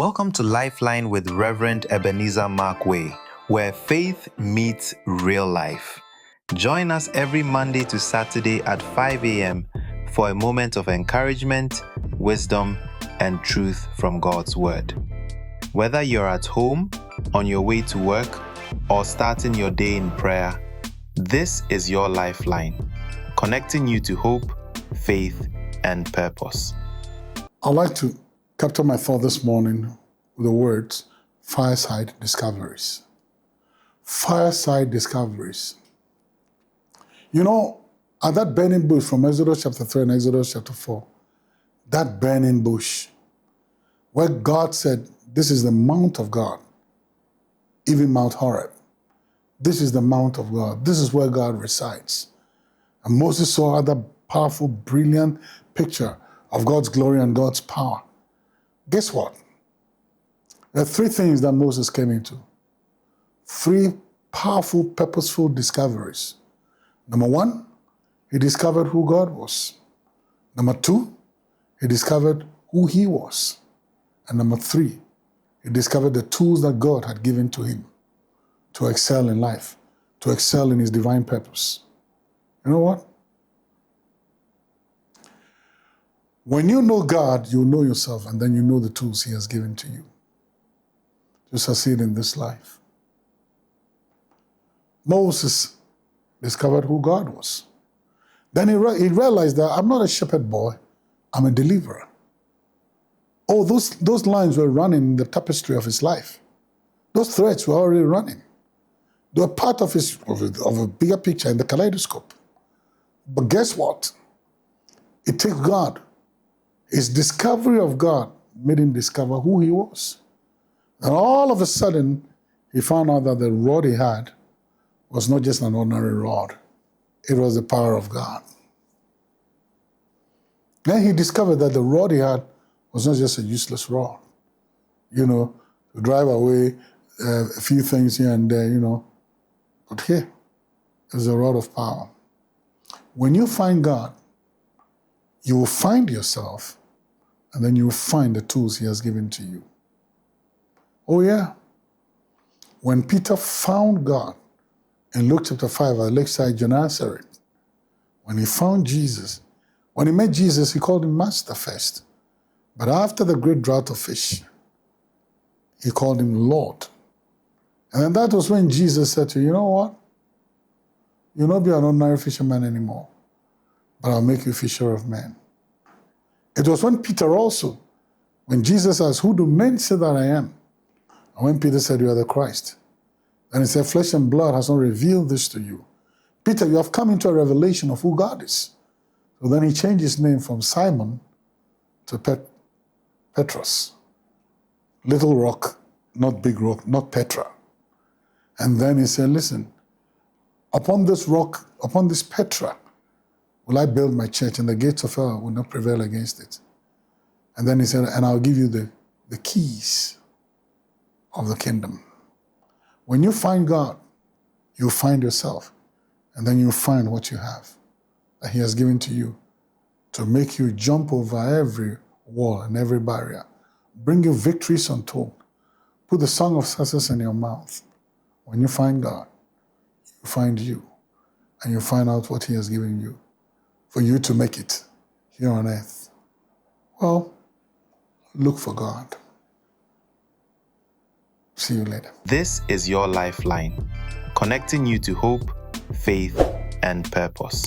Welcome to LifeLine with Rev. Ebenezer Markwei, where faith meets real life. Join us every Monday to Saturday at 5 a.m. for a moment of encouragement, wisdom, and truth from God's Word. Whether you're at home, on your way to work, or starting your day in prayer, this is your Lifeline, connecting you to hope, faith, and purpose. I'd like to capture my thought this morning with the words, Fireside Discoveries. Fireside Discoveries. You know, at that burning bush from Exodus chapter 3 and Exodus chapter 4, that burning bush, where God said, this is the mount of God, even Mount Horeb. This is the mount of God. This is where God resides. And Moses saw other powerful, brilliant picture of God's glory and God's power. Guess what? There are three things that Moses came into. Three powerful, purposeful discoveries. Number one, he discovered who God was. Number two, he discovered who he was. And number three, he discovered the tools that God had given to him to excel in life, to excel in his divine purpose. You know what? When you know God, you know yourself, and then you know the tools he has given to you to succeed in this life. Moses discovered who God was. Then he realized that I'm not a shepherd boy, I'm a deliverer. Oh, those lines were running in the tapestry of his life. Those threads were already running. They were part of a bigger picture in the kaleidoscope. But guess what? It takes God. His discovery of God made him discover who he was. And all of a sudden, he found out that the rod he had was not just an ordinary rod. It was the power of God. Then he discovered that the rod he had was not just a useless rod. You know, to drive away a few things here and there, you know. But here is a rod of power. When you find God, you will find yourself, and then you will find the tools he has given to you. Oh yeah. When Peter found God in Luke chapter 5 at Lakeside Gennesaret, when he found Jesus, when he met Jesus, he called him Master first. But after the great drought of fish, he called him Lord. And then that was when Jesus said to you, you know what? You'll not be an ordinary fisherman anymore, but I'll make you fisher of men. It was when Peter also, when Jesus asked, who do men say that I am? And when Peter said, you are the Christ. And he said, flesh and blood has not revealed this to you. Peter, you have come into a revelation of who God is. So then he changed his name from Simon to Petrus. Little rock, not big rock, not Petra. And then he said, listen, upon this rock, upon this Petra, will I build my church, and the gates of hell will not prevail against it. And then he said, and I'll give you the keys of the kingdom. When you find God, you find yourself, and then you find what you have that he has given to you to make you jump over every wall and every barrier, bring you victories untold, put the song of success in your mouth. When you find God, you find you, and you find out what he has given you for you to make it here on earth. Well, look for God. See you later. This is your Lifeline, connecting you to hope, faith, and purpose.